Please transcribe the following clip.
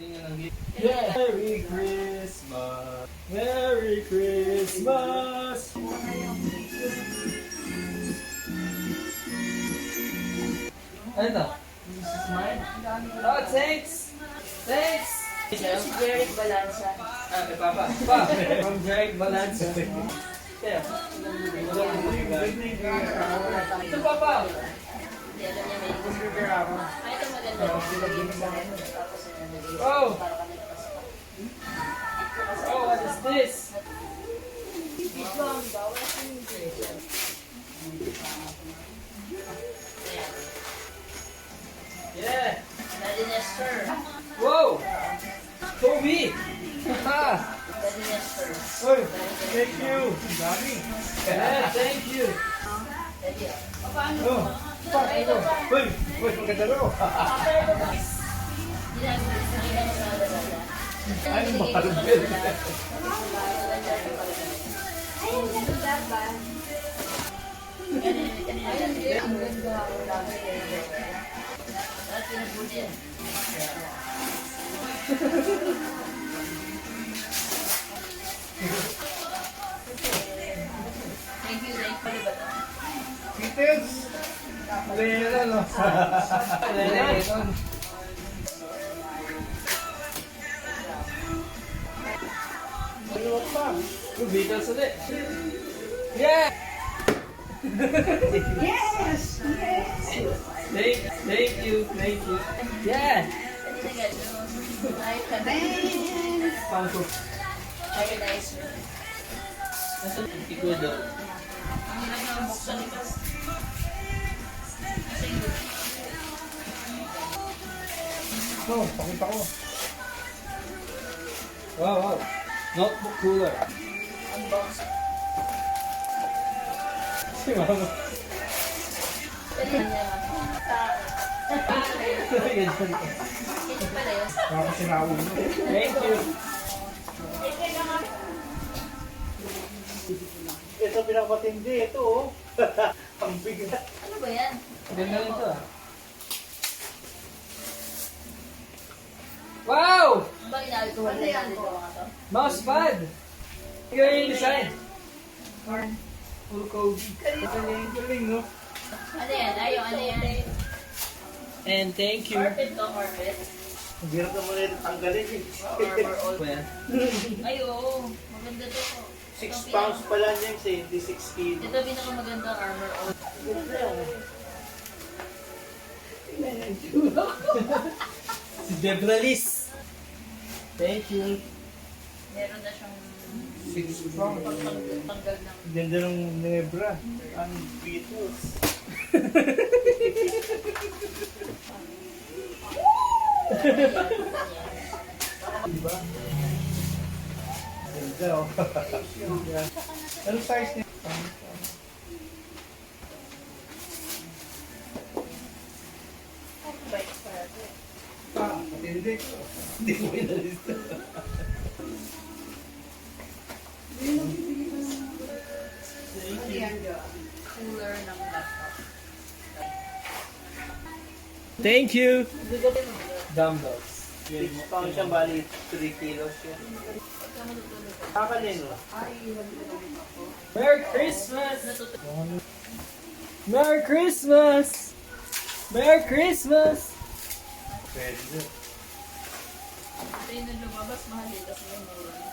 Yeah. Merry Christmas! Merry Christmas! Ano to? This is mine? Oh, thanks! Thanks! Si Jeric Balanza. Ah, kay Papa. Pa! From Jeric Balanza. Yeah. Ito, Papa! Hindi, alam niya may computer ako. Ay, ito maganda. Oh! Oh, what is this? Yeah! Daddy Nestor. Whoa! Toby! Ha! Daddy Nestor. Oy, thank you! Dami! Yeah, thank you! Daddy, Oh, pa, ito! Uy! Uy, maganda ro! Ay, mahal. Thank you, thank you. Details! Leron, no? Leron. Ano pa? Beatles ulit. Yeah! Yes! Yes! Thank you, thank you. Yeah! Thanks! Pangko. Very nice. Nasaan ikaw daw? Ang hirap na buksan ito. No, pakita ko. Wow, wow. Notebook cooler. Unbox. Si Mama. Pwede niya Ito pala yun. Baka sinawag mo. Thank you. Ito pinakamatindi. Ito oh. Ang bigat. Ano ba yan? Ganda nito ah. Wow! Ano ba ginagawa na yan dito mga to? Mousepad! Ikaw yung design. Full code. Galing no? Ano yan? Ayaw, ano yan? And thank you. Carpet to, carpet. Ang hirap naman ito tanggalin eh. Armor all. Well, Ay, oo. Maganda to. 6 pounds pala niya kasi hindi 6 kilo. Ito pinakamagandang armor all. si Debra Liz. Thank you. Meron na siyang 6 pounds. pagtanggal ng... Ganda ng nebra. Ang Beatles. Diba? Ganda oh. Anong size niya? Matindi. Hindi ko inalista. Cooler ng laptop. Thank you. Dumbbells. 6 pounds siya, bali 3 kilos siya. Kakalino? Merry Christmas! Merry Christmas! Merry Christmas! Pwede. Ito yung lumabas mahal eh, kasi yung mura.